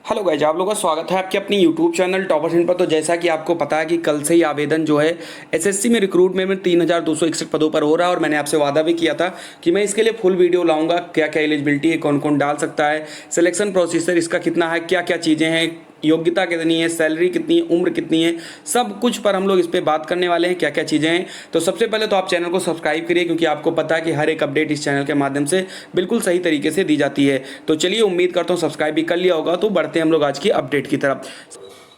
Hello guys, आप लोगों का स्वागत है आपके अपनी यूट्यूब चैनल टॉपर हिंट पर। तो जैसा कि आपको पता है कि कल से ही आवेदन जो है एसएससी में रिक्रूटमेंट में 3261 पदों पर हो रहा है और मैंने आपसे वादा भी किया था कि मैं इसके लिए फुल वीडियो लाऊंगा। क्या क्या एलिजिबिलिटी है, कौन कौन डाल सकता है, सिलेक्शन प्रोसीजर इसका कितना है, क्या क्या चीज़ें हैं, योग्यता कितनी है, सैलरी कितनी है, उम्र कितनी है, सब कुछ पर हम लोग इस पर बात करने वाले हैं, क्या क्या चीज़ें हैं। तो सबसे पहले तो आप चैनल को सब्सक्राइब करिए, क्योंकि आपको पता है कि हर एक अपडेट इस चैनल के माध्यम से बिल्कुल सही तरीके से दी जाती है। तो चलिए, उम्मीद करता हूँ सब्सक्राइब भी कर लिया होगा। तो बढ़ते हैं हम लोग आज की अपडेट की तरफ।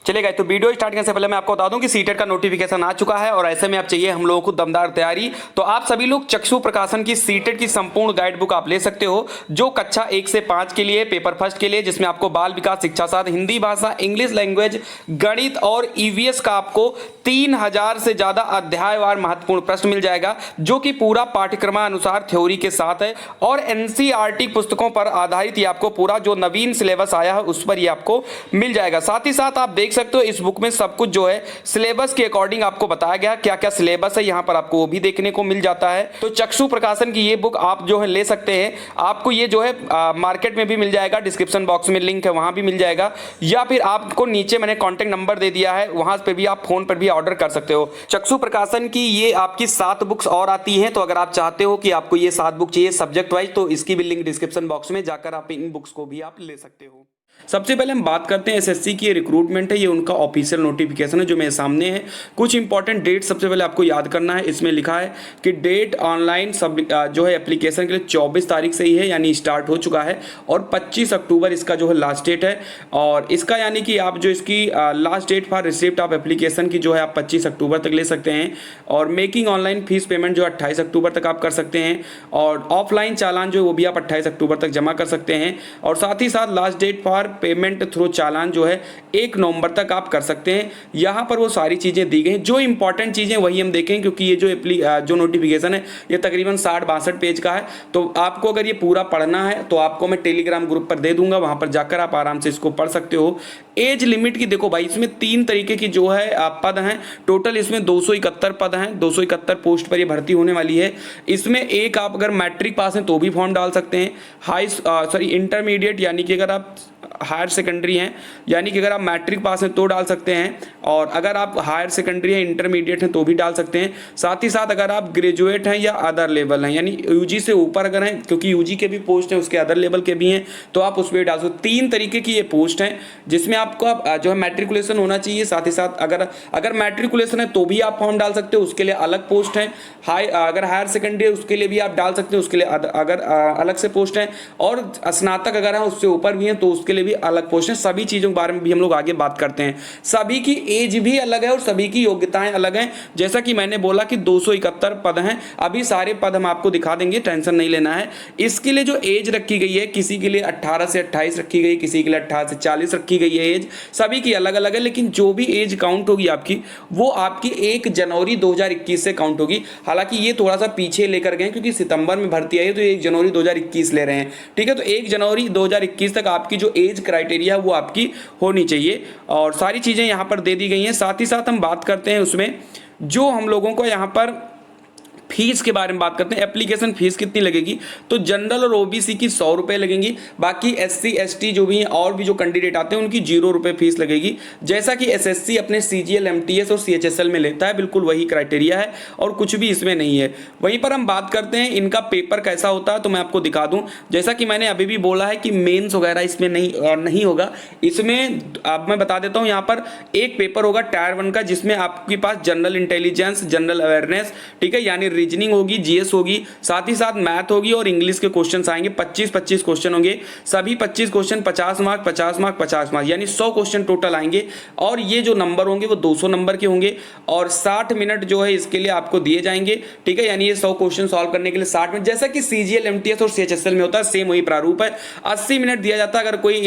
चलेगा, तो वीडियो स्टार्ट करने से पहले मैं आपको बता दूं कि सीटेट का नोटिफिकेशन आ चुका है और ऐसे में आप चाहिए हम लोगों को दमदार तैयारी, तो आप सभी लोग चक्षु प्रकाशन की सीटेट की संपूर्ण गाइड बुक आप ले सकते हो, जो कक्षा 1 से 5 के लिए, पेपर फर्स्ट के लिए, जिसमें आपको बाल विकास, शिक्षा शास्त्र, हिंदी भाषा, इंग्लिश लैंग्वेज, गणित और ईवीएस का आपको 3000 से ज्यादा अध्यायवार महत्वपूर्ण प्रश्न मिल जाएगा, जो कि पूरा पाठ्यक्रमानुसार थ्योरी के साथ है और एनसीईआरटी पुस्तकों पर आधारित ये आपको पूरा जो नवीन सिलेबस आया है उस पर ये आपको मिल जाएगा। साथ ही साथ आप देख सकते हो इस बुक में सब कुछ जो है सिलेबस के अकॉर्डिंग आपको बताया गया, क्या क्या सिलेबस है यहाँ पर आपको वो भी देखने को मिल जाता है। तो चक्षु प्रकाशन की ये बुक आप जो है ले सकते हैं। आपको ये जो है मार्केट में भी मिल जाएगा, डिस्क्रिप्शन बॉक्स में लिंक है वहां भी मिल जाएगा, या फिर आपको नीचे मैंने कॉन्टेक्ट नंबर दे दिया है, वहां पर भी आप फोन पर भी ऑर्डर कर सकते हो। चक्षु प्रकाशन की ये आपकी 7 बुक्स और आती हैं, तो अगर आप चाहते हो कि आपको ये 7 बुक चाहिए सब्जेक्ट वाइज, तो इसकी भी लिंक डिस्क्रिप्शन बॉक्स में जाकर आप इन बुक्स को भी आप ले सकते हो। सबसे पहले हम बात करते हैं एसएससी की रिक्रूटमेंट है, ये उनका ऑफिशियल नोटिफिकेशन है जो मेरे सामने है। कुछ इंपॉर्टेंट डेट सबसे पहले आपको याद करना है। इसमें लिखा है कि डेट ऑनलाइन सब जो है एप्लीकेशन के लिए 24 तारीख से ही है, यानी स्टार्ट हो चुका है, और 25 अक्टूबर इसका जो है लास्ट डेट है। और इसका यानी कि आप जो इसकी last date for receipt of application की जो है आप 25 अक्टूबर तक ले सकते हैं, और मेकिंग ऑनलाइन फीस पेमेंट जो 28 अक्टूबर तक आप कर सकते हैं, और ऑफलाइन चालान जो है वो भी आप 28 अक्टूबर तक जमा कर सकते हैं। और साथ ही साथ last date for payment through challan जो है 1 नवंबर तक आप कर सकते हैं। यहां पर वो सारी चीजें दी गई हैं। जो इंपॉर्टेंट चीजें वही हम देखें, क्योंकि ये जो नोटिफिकेशन है ये तकरीबन 60-62 पेज का है। तो आपको अगर ये पूरा पढ़ना है तो आपको मैं टेलीग्राम ग्रुप पर दे दूंगा, वहां पर जाकर आप आराम से इसको पढ़ सकते हो। एज लिमिट की देखो भाई, इसमें 3 तरीके की जो है पद हैं। टोटल इसमें 271 पद हैं, 271 पोस्ट पर ये भर्ती होने वाली है। इसमें एक आप अगर मैट्रिक पास हैं तो भी फॉर्म डाल सकते हैं, इंटरमीडिएट यानी कि अगर आप हायर सेकेंडरी हैं, यानी कि अगर आप मैट्रिक पास हैं तो डाल सकते हैं, और अगर आप हायर सेकेंडरी हैं, इंटरमीडिएट हैं तो भी डाल सकते हैं। साथ ही साथ अगर आप ग्रेजुएट हैं या अदर लेवल हैं, यानी यूजी से ऊपर अगर हैं, क्योंकि यूजी के भी पोस्ट हैं उसके अदर लेवल के भी हैं, तो आप उस पर डाल सकते। 3 तरीके की ये पोस्ट हैं, जिसमें आपको जो है मैट्रिकुलेशन होना चाहिए। साथ ही साथ अगर मैट्रिकुलेशन है तो भी आप फॉर्म डाल सकते हो, उसके लिए अलग पोस्ट है। अगर हायर सेकेंडरी है उसके लिए भी आप डाल सकते हो, उसके लिए अगर अलग से पोस्ट है। और स्नातक अगर है उससे ऊपर भी है तो उसके लिए भी अलग पोस्ट है। सभी चीजों के बारे में भी हम लोग आगे बात करते हैं। सभी की एज भी अलग है और सभी की योग्यताएं अलग हैं। जैसा कि मैंने बोला कि 271 पद हैं, अभी सारे पद हम आपको दिखा देंगे, टेंशन नहीं लेना है। इसके लिए जो एज रखी गई है, किसी के लिए 18 से 28 रखी गई, किसी के लिए 18 से 40 रखी गई है एज, सभी की अलग अलग है। लेकिन जो भी एज काउंट होगी आपकी, वो आपकी 1 जनवरी 2021 से काउंट होगी। हालांकि ये थोड़ा सा पीछे लेकर गए, क्योंकि सितंबर में भर्ती आई है तो 1 जनवरी 2021 ले रहे हैं, ठीक है। तो 1 जनवरी 2021 तक आपकी जो एज क्राइटेरिया वो आपकी होनी चाहिए, और सारी चीजें यहां पर दे दी गई हैं। साथ ही साथ हम बात करते हैं उसमें जो हम लोगों को यहां पर फीस के बारे में बात करते हैं। एप्लीकेशन फीस कितनी लगेगी, तो जनरल और ओबीसी की 100 रुपए लगेंगी। बाकी एससी एसटी जो भी हैं और भी जो कैंडिडेट आते हैं उनकी 0 रुपए फीस लगेगी। जैसा कि एसएससी अपने सीजीएल, एमटीएस और सीएचएसएल में लेता है, बिल्कुल वही क्राइटेरिया है और कुछ भी इसमें नहीं है। वहीं पर हम बात करते हैं इनका पेपर कैसा होता है, तो मैं आपको दिखा दूं। जैसा कि मैंने अभी भी बोला है कि मेन्स वगैरह इसमें नहीं होगा। इसमें अब मैं बता देता हूं, यहाँ पर एक पेपर होगा टायर 1 का, जिसमें आपके पास जनरल इंटेलिजेंस, जनरल अवेयरनेस, ठीक है, यानी रीजनिंग होगी, जीएस होगी, साथ ही साथ मैथ होगी और इंग्लिश के क्वेश्चंस आएंगे। 25-25 क्वेश्चन होंगे, सभी 25 क्वेश्चन 50 मार्क 50 मार्क 50 मार्क, यानी 100 क्वेश्चन टोटल आएंगे। और ये जो नंबर होंगे वो 200 नंबर के होंगे, और 60 मिनट जो है इसके लिए आपको दिए जाएंगे, ठीक है। यानी ये 100 क्वेश्चन सॉल्व करने के लिए 60 मिनट, जैसा कि सीजीएल, एमटीएस और सीएचएसएल में होता है, सेम वही प्रारूप है। 80 मिनट दिया जाता है अगर कोई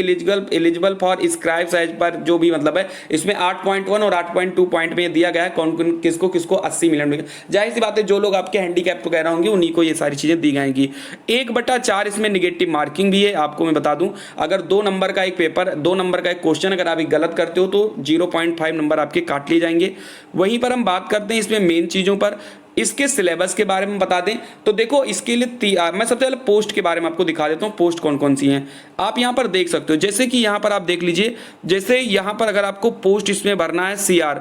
एलिजिबल फॉर स्क्राइब साइज पर जो भी मतलब है। इसमें 8.1 और 8.2 पॉइंट में दिया गया है कौन किसको 80 मिनट में। जाहिर सी बात है जो लोग आपके हैंडीकैप वगैरह होंगे उन्हीं को ये सारी चीजें दी जाएंगी। 1/4 इसमें निगेटिव मार्किंग भी है। आपको मैं बता दूं, अगर 2 नंबर का एक पेपर, 2 नंबर का एक क्वेश्चन अगर आप गलत करते हो तो 0.5 नंबर आपके काट लिए जाएंगे। वहीं पर हम बात करते हैं इसमें मेन चीजों पर, इसके सिलेबस के बारे में बता दें तो देखो इसके लिए मैं सबसे पहले पोस्ट के बारे में आपको दिखा देता हूँ, पोस्ट कौन कौन सी हैं। आप यहाँ पर देख सकते हो, जैसे कि यहाँ पर आप देख लीजिए, जैसे यहाँ पर अगर आपको पोस्ट इसमें भरना है CR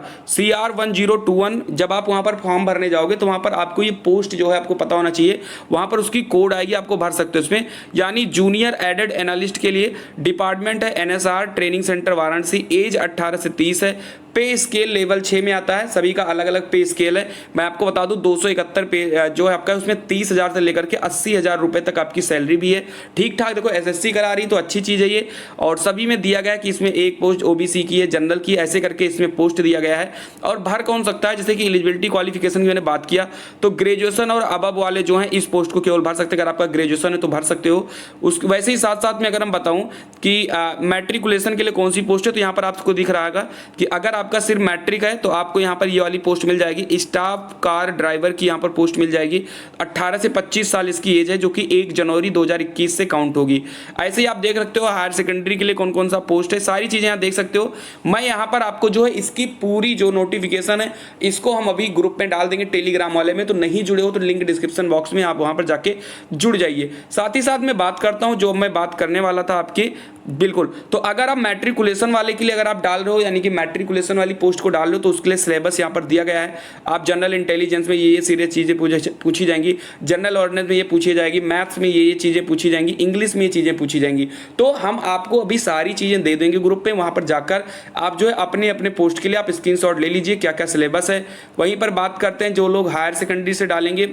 1021, जब आप वहाँ पर फॉर्म भरने जाओगे तो वहाँ पर आपको ये पोस्ट जो है आपको पता होना चाहिए, वहाँ पर उसकी कोड आएगी, आपको भर सकते हो इसमें। यानी जूनियर एडेड एनालिस्ट के लिए डिपार्टमेंट है NSR training centre Varanasi, age 18 से 30 है, पे स्केल लेवल 6 में आता है, सभी का अलग अलग पे स्केल है। मैं आपको बता दूं 271 पे जो है आपका, उसमें 30,000 से लेकर के 80,000 रुपए तक आपकी सैलरी भी है। ठीक ठाक देखो SSC करा रही तो अच्छी चीज़ है ये। और सभी में दिया गया है कि इसमें एक पोस्ट OBC की है, जनरल की, ऐसे करके इसमें पोस्ट दिया गया है। और भर कौन सकता है, जैसे कि एलिजिबिलिटी क्वालिफिकेशन की मैंने बात किया तो ग्रेजुएशन और अबव वाले जो हैं इस पोस्ट को केवल भर सकते हैं। अगर आपका ग्रेजुएशन है तो भर सकते हो। उस वैसे ही साथ साथ में अगर हम बताऊं कि मैट्रिकुलेशन के लिए कौन सी पोस्ट है, तो यहाँ पर आपको दिख रहा है कि अगर आपका सिर्फ मैट्रिक है तो आपको यहाँ पर ये वाली पोस्ट मिल जाएगी, स्टाफ कार ड्राइवर की यहाँ पर पोस्ट मिल जाएगी। 18 से 25 साल इसकी एज है, जो कि 1 जनवरी 2021 से काउंट होगी। ऐसे ही आप देख सकते हो हायर सेकेंडरी के लिए कौन कौन सा पोस्ट है, सारी चीजें यहाँ देख सकते हो। मैं यहाँ पर आपको जो है इसकी पूरी जो नोटिफिकेशन है इसको हम अभी ग्रुप में डाल देंगे टेलीग्राम वाले में, तो नहीं जुड़े हो तो लिंक डिस्क्रिप्शन बॉक्स में, आप वहां पर जाके जुड़ जाइए। साथ ही साथ मैं बात करता हूं जो मैं बात करने वाला था आपके, बिल्कुल, तो अगर आप मैट्रिकुलेशन वाले के लिए अगर आप डाल रहे हो, यानी कि मैट्रिकुलेशन वाली पोस्ट को डाल रहे हो, तो उसके लिए सिलेबस यहाँ पर दिया गया है। आप जनरल इंटेलिजेंस में ये सीरियस चीज़ें पूछी जाएंगी, जनरल अवेयरनेस में ये पूछी जाएगी, मैथ्स में ये चीज़ें पूछी जाएंगी, इंग्लिश में ये चीज़ें पूछी जाएंगी। तो हम आपको अभी सारी चीज़ें दे देंगे ग्रुप पे, वहाँ पर जाकर आप जो है अपने अपने पोस्ट के लिए आप स्क्रीनशॉट ले लीजिए क्या क्या सिलेबस है। वहीं पर बात करते हैं जो लोग हायर सेकेंडरी से डालेंगे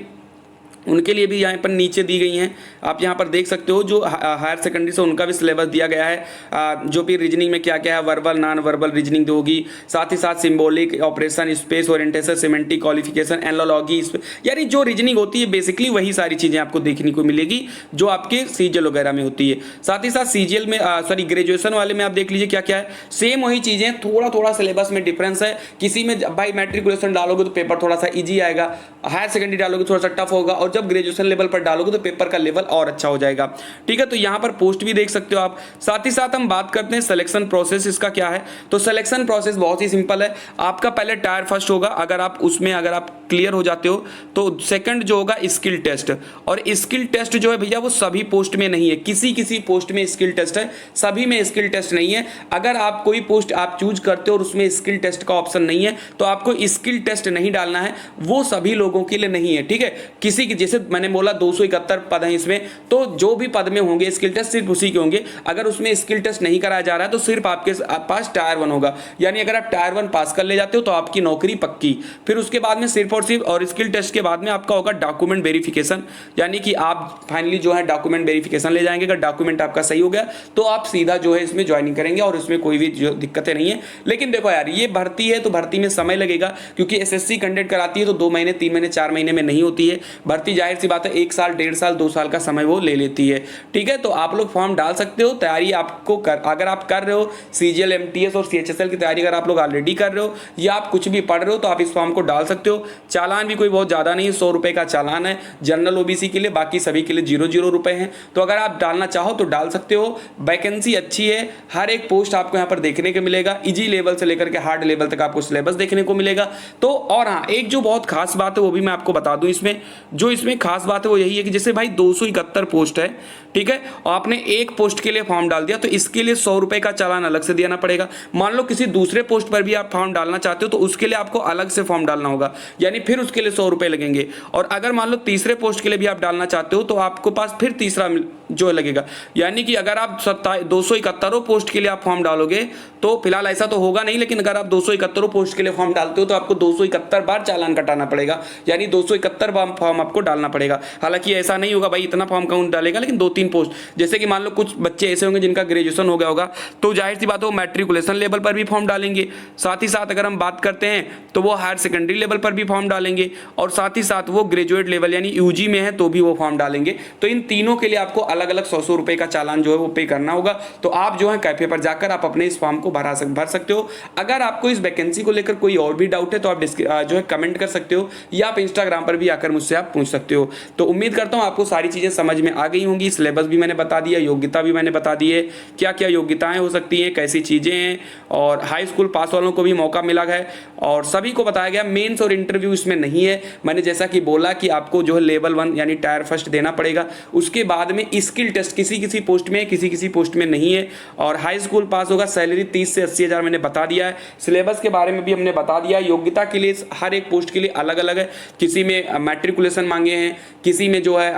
उनके लिए भी यहाँ पर नीचे दी गई हैं, आप यहाँ पर देख सकते हो। जो हायर सेकेंडरी से उनका भी सिलेबस दिया गया है, जो भी रीजनिंग में क्या क्या है, वर्बल नॉन वर्बल रीजनिंग होगी, साथ ही साथ symbolic, operation, space orientation, semantic qualification, analogy, यानी जो रीजनिंग होती है बेसिकली वही सारी चीज़ें आपको देखने को मिलेगी जो आपके CGL वगैरह में होती है। साथ ही साथ CGL में ग्रेजुएशन वाले में आप देख लीजिए क्या क्या है, सेम वही चीज़ें, थोड़ा थोड़ा सिलेबस में डिफरेंस है। किसी में भाई मैट्रिकुलेशन डालोगे तो पेपर थोड़ा सा ईजी आएगा, हायर सेकेंडरी डालोगे थोड़ा सा टफ होगा, और जब ग्रेजुएशन लेवल पर डालोगे तो पेपर का लेवल और अच्छा हो जाएगा। ठीक है, तो यहां पर पोस्ट भी देख सकते हो आप। साथ ही साथ हम बात करते हैं सिलेक्शन प्रोसेस इसका क्या है। तो सिलेक्शन प्रोसेस बहुत ही सिंपल है। आपका पहले टायर फर्स्ट होगा, अगर आप उसमें अगर आप क्लियर हो जाते हो तो सेकंड जो होगा स्किल टेस्ट। और स्किल टेस्ट जो है भैया वो सभी पोस्ट में नहीं है, किसी किसी पोस्ट में स्किल टेस्ट है, सभी में स्किल टेस्ट नहीं है। अगर आप कोई पोस्ट आप चूज करते हो और उसमें स्किल टेस्ट का ऑप्शन नहीं है तो आपको स्किल टेस्ट नहीं डालना है, वो सभी लोगों के लिए नहीं है। ठीक है, किसी की, जैसे मैंने बोला 271 पद हैं इसमें, तो जो भी पद में होंगे स्किल टेस्ट सिर्फ उसी के होंगे। अगर उसमें स्किल टेस्ट नहीं कराया जा रहा है तो सिर्फ आपके पास टायर 1 होगा, यानी अगर आप टायर 1 पास कर ले जाते हो तो आपकी नौकरी पक्की। फिर उसके बाद में सिर्फ और सिर्फ और स्किल टेस्ट के बाद में आपका होगा डॉक्यूमेंट वेरिफिकेशन, यानी कि आप फाइनली जो है डॉक्यूमेंट वेरिफिकेशन ले जाएंगे। अगर डॉक्यूमेंट आपका सही हो गया तो आप सीधा जो है इसमें ज्वाइनिंग करेंगे और इसमें कोई भी जो दिक्कतें नहीं है। लेकिन देखो यार, ये भर्ती है तो भर्ती में समय लगेगा, क्योंकि SSC कंडक्ट कराती है तो 2 महीने 3 महीने 4 महीने में नहीं होती है भर्ती। जाहिर सी बात है 1 साल 1.5 साल 2 साल का समय वो ले लेती है। ठीक है, तो आप लोग फॉर्म डाल सकते हो, तैयारी आपको अगर आप कर रहे हो CGL MTS और CHSL की तैयारी अगर आप लोग ऑलरेडी कर रहे हो या आप कुछ भी पढ़ रहे हो तो आप इस फॉर्म को डाल सकते हो। चालान भी कोई बहुत ज़्यादा नहीं है, 100 रुपये का चालान है जनरल OBC के लिए, बाकी सभी के लिए 0 रुपये हैं। तो अगर आप डालना चाहो तो डाल सकते हो। वैकेंसी अच्छी है, हर एक पोस्ट आपको यहाँ पर देखने को मिलेगा, इजी लेवल से लेकर के हार्ड लेवल तक आपको सिलेबस देखने को मिलेगा। तो और हाँ, एक जो बहुत खास बात है वो भी मैं आपको बता दूं, इसमें खास बात है वो यही है कि जैसे भाई 271 पोस्ट है, ठीक है, और आपने एक पोस्ट के लिए फॉर्म डाल दिया तो इसके लिए 100 रुपए का चालान अलग से देना पड़ेगा। मान लो किसी दूसरे पोस्ट पर भी आप फॉर्म डालना चाहते हो तो उसके लिए आपको अलग से फॉर्म डालना होगा, यानी फिर उसके लिए 100 रुपए लगेंगे। और अगर मान लो तीसरे पोस्ट के लिए भी आप डालना चाहते हो तो आपके पास फिर तीसरा जो लगेगा, यानी कि अगर आप 271 पोस्ट के लिए आप फॉर्म डालोगे तो फिलहाल ऐसा तो होगा नहीं, लेकिन अगर आप 271 पोस्ट के लिए फॉर्म डालते हो तो आपको 271 बार चालान कटाना पड़ेगा, यानी 271 बार फॉर्म आपको डालना पड़ेगा। हालांकि ऐसा नहीं होगा भाई इतना फॉर्म कौन डालेगा, लेकिन 2-3 पोस्ट, जैसे कि मान लो कुछ बच्चे ऐसे होंगे जिनका ग्रेजुएशन हो गया होगा तो जाहिर सी बात है वो मैट्रिकुलेशन लेवल पर भी फॉर्म डालेंगे। साथ ही साथ अगर हम बात करते हैं तो वो हायर सेकेंडरी लेवल पर भी फॉर्म डालेंगे, और साथ ही साथ वो ग्रेजुएट लेवल यानी UG में है तो भी वो फॉर्म डालेंगे। तो इन तीनों के लिए आपको अलग अलग 100 रुपए का चालान जो है वो पे करना होगा। तो आप जो है कैफे पर जाकर आप अपने इस फॉर्म को भर सकते हो। अगर आपको इस वैकेंसी को लेकर कोई और भी डाउट है तो आप जो है कमेंट कर सकते हो, या आप इंस्टाग्राम पर भी आकर मुझसे आप पूछ सकते हो। सकते हो। तो उम्मीद करता हूँ आपको सारी चीज़ें समझ में आ गई होंगी। सिलेबस भी मैंने बता दिया, योग्यता भी मैंने बता दी है, क्या क्या योग्यताएं हो सकती हैं, कैसी चीज़ें हैं, और हाई स्कूल पास वालों को भी मौका मिला है और सभी को बताया गया। मेंस और इंटरव्यू इसमें नहीं है। मैंने जैसा कि बोला कि आपको जो है लेवल 1 यानी टायर फर्स्ट देना पड़ेगा, उसके बाद में स्किल टेस्ट किसी किसी पोस्ट में, किसी किसी पोस्ट में नहीं है, और हाई स्कूल पास होगा। सैलरी 30 से 80 हज़ार मैंने बता दिया है। सिलेबस के बारे में भी हमने बता दिया। योग्यता के लिए हर एक पोस्ट के लिए अलग अलग है। किसी में मैट्रिकुलेशन मांगे हैं, किसी में जो है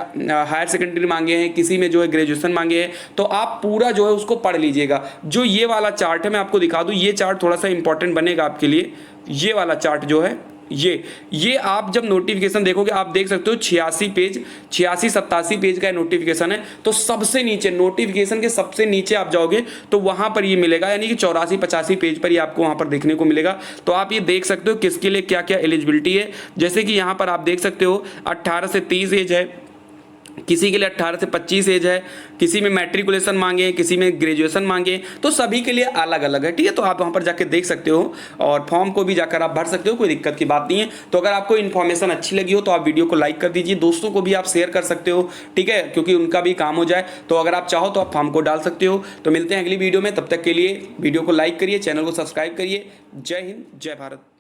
हायर सेकेंडरी मांगे हैं, किसी में जो है ग्रेजुएशन मांगे हैं। तो आप पूरा जो है उसको पढ़ लीजिएगा। जो ये वाला चार्ट है मैं आपको दिखा दूं, ये चार्ट थोड़ा सा इंपॉर्टेंट बनेगा आपके लिए। ये वाला चार्ट जो है, ये आप जब नोटिफिकेशन देखोगे आप देख सकते हो 86 पेज का नोटिफिकेशन है। तो सबसे नीचे नोटिफिकेशन के सबसे नीचे आप जाओगे तो वहां पर ये मिलेगा, यानी कि 84-85 पेज पर ये आपको वहां पर देखने को मिलेगा। तो आप ये देख सकते हो किसके लिए क्या क्या एलिजिबिलिटी है। जैसे कि यहां पर आप देख सकते हो 18 से 30 एज है, किसी के लिए 18 से 25 एज है, किसी में मैट्रिकुलेशन मांगे, किसी में ग्रेजुएशन मांगे, तो सभी के लिए अलग अलग है। ठीक है, तो आप वहां पर जाके देख सकते हो और फॉर्म को भी जाकर आप भर सकते हो, कोई दिक्कत की बात नहीं है। तो अगर आपको इन्फॉर्मेशन अच्छी लगी हो तो आप वीडियो को लाइक कर दीजिए, दोस्तों को भी आप शेयर कर सकते हो, ठीक है, क्योंकि उनका भी काम हो जाए। तो अगर आप चाहो तो आप फॉर्म को डाल सकते हो। तो मिलते हैं अगली वीडियो में, तब तक के लिए वीडियो को लाइक करिए, चैनल को सब्सक्राइब करिए। जय हिंद, जय भारत।